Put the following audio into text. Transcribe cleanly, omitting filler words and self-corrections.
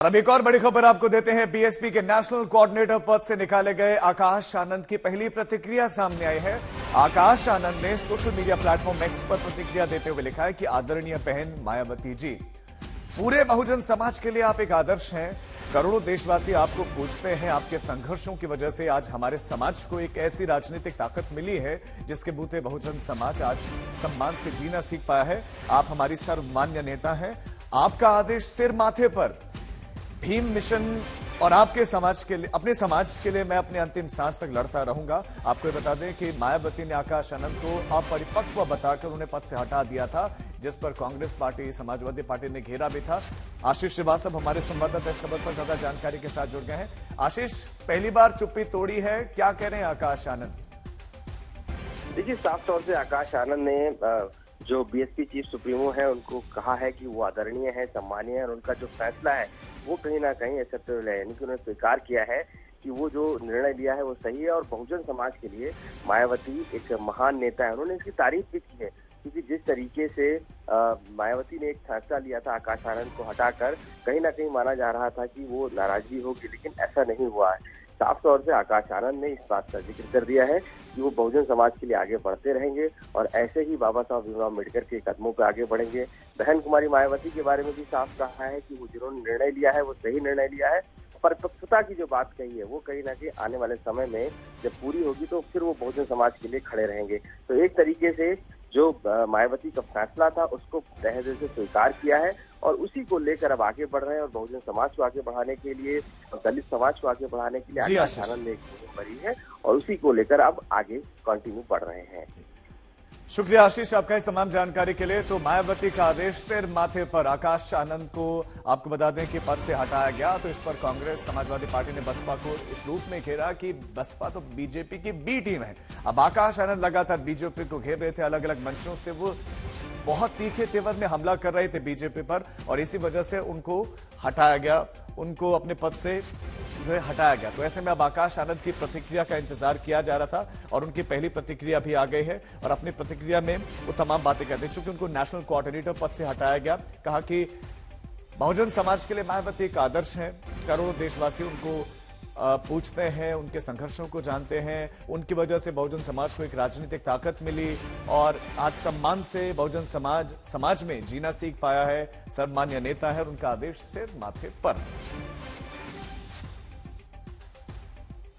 अब एक और बड़ी खबर आपको देते हैं। बीएसपी के नेशनल कोऑर्डिनेटर पद से निकाले गए आकाश आनंद की पहली प्रतिक्रिया सामने आई है। आकाश आनंद ने सोशल मीडिया प्लेटफॉर्म एक्स पर प्रतिक्रिया देते हुए लिखा है कि आदरणीय बहन मायावती जी, पूरे बहुजन समाज के लिए आप एक आदर्श हैं। करोड़ों देशवासी आपको पूछते हैं। आपके संघर्षों की वजह से आज हमारे समाज को एक ऐसी राजनीतिक ताकत मिली है जिसके बूते बहुजन समाज आज सम्मान से जीना सीख पाया है। आप हमारी सर्वमान्य नेता हैं। आपका आदेश सिर माथे पर। भीम मिशन और आपके समाज के लिए, अपने समाज के लिए मैं अपने अंतिम सांस तक लड़ता रहूंगा। आपको ये बता दें कि मायावती ने आकाश आनंद को अपरिपक्व बताकर उन्हें पद से हटा दिया था, जिस पर कांग्रेस पार्टी, समाजवादी पार्टी ने घेरा भी था। आशीष श्रीवास्तव हमारे संवाददाता इस खबर पर ज्यादा जानकारी के साथ जुड़ गए हैं। आशीष, पहली बार चुप्पी तोड़ी है, क्या कह रहे हैं आकाश आनंद? देखिए, साफ तौर से आकाश आनंद ने जो बीएसपी चीफ सुप्रीमो है उनको कहा है कि वो आदरणीय है, सम्मानीय है और उनका जो फैसला है वो कहीं ना कहीं एक्सेप्टेबल है। यानी कि उन्होंने स्वीकार किया है कि वो जो निर्णय लिया है वो सही है और बहुजन समाज के लिए मायावती एक महान नेता है। उन्होंने इसकी तारीफ भी की है, क्योंकि जिस तरीके से मायावती ने एक फैसला लिया था आकाश आनंद को हटाकर, कहीं ना कहीं माना जा रहा था कि वो नाराजगी होगी, लेकिन ऐसा नहीं हुआ है। साफ तौर से आकाश आनंद ने इस बात का जिक्र कर दिया है कि वो बहुजन समाज के लिए आगे बढ़ते रहेंगे और ऐसे ही बाबा साहब भीमराव अम्बेडकर के कदमों पर आगे बढ़ेंगे। बहन कुमारी मायावती के बारे में भी साफ कहा है कि वो जिन्होंने निर्णय लिया है वो सही निर्णय लिया है। परिपक्वता की जो बात कही है वो कहीं ना कहीं आने वाले समय में जब पूरी होगी तो फिर वो बहुजन समाज के लिए खड़े रहेंगे। तो एक तरीके से जो मायावती का फैसला था उसको तहे दिल से स्वीकार किया है और उसी को लेकर अब आगे बढ़ रहे हैं और बहुजन समाज को आगे बढ़ाने के लिए, दलित समाज को आगे बढ़ाने के लिए आकाश आनंद ने एक मुहिम भरी है और उसी को लेकर अब आगे कंटिन्यू बढ़ रहे हैं। शुक्रिया आशीष आपका इस तमाम जानकारी के लिए। तो मायावती का आदेश सिर माथे पर। आकाश आनंद को आपको बता दें कि पद से हटाया गया, तो इस पर कांग्रेस, समाजवादी पार्टी ने बसपा को इस रूप में घेरा कि बसपा तो बीजेपी की बी टीम है। अब आकाश आनंद लगातार बीजेपी को घेर रहे थे, अलग अलग मंचों से वो बहुत तीखे तेवर में हमला कर रहे थे बीजेपी पर और इसी वजह से उनको हटाया गया, उनको अपने पद से जो है हटाया गया। तो ऐसे में अब आकाश आनंद की प्रतिक्रिया का इंतजार किया जा रहा था और उनकी पहली प्रतिक्रिया भी आ गई है और अपनी प्रतिक्रिया में वो तमाम बातें कहते हैं। चूंकि उनको नेशनल कोऑर्डिनेटर पद से हटाया गया, कहा कि बहुजन समाज के लिए मायावती एक आदर्श है। करोड़ों देशवासी उनको पूछते हैं, उनके संघर्षों को जानते हैं, उनकी वजह से बहुजन समाज को एक राजनीतिक ताकत मिली और आज सम्मान से बहुजन समाज में जीना सीख पाया है। सर्वमान्य नेता है और उनका आदेश सिर माथे पर।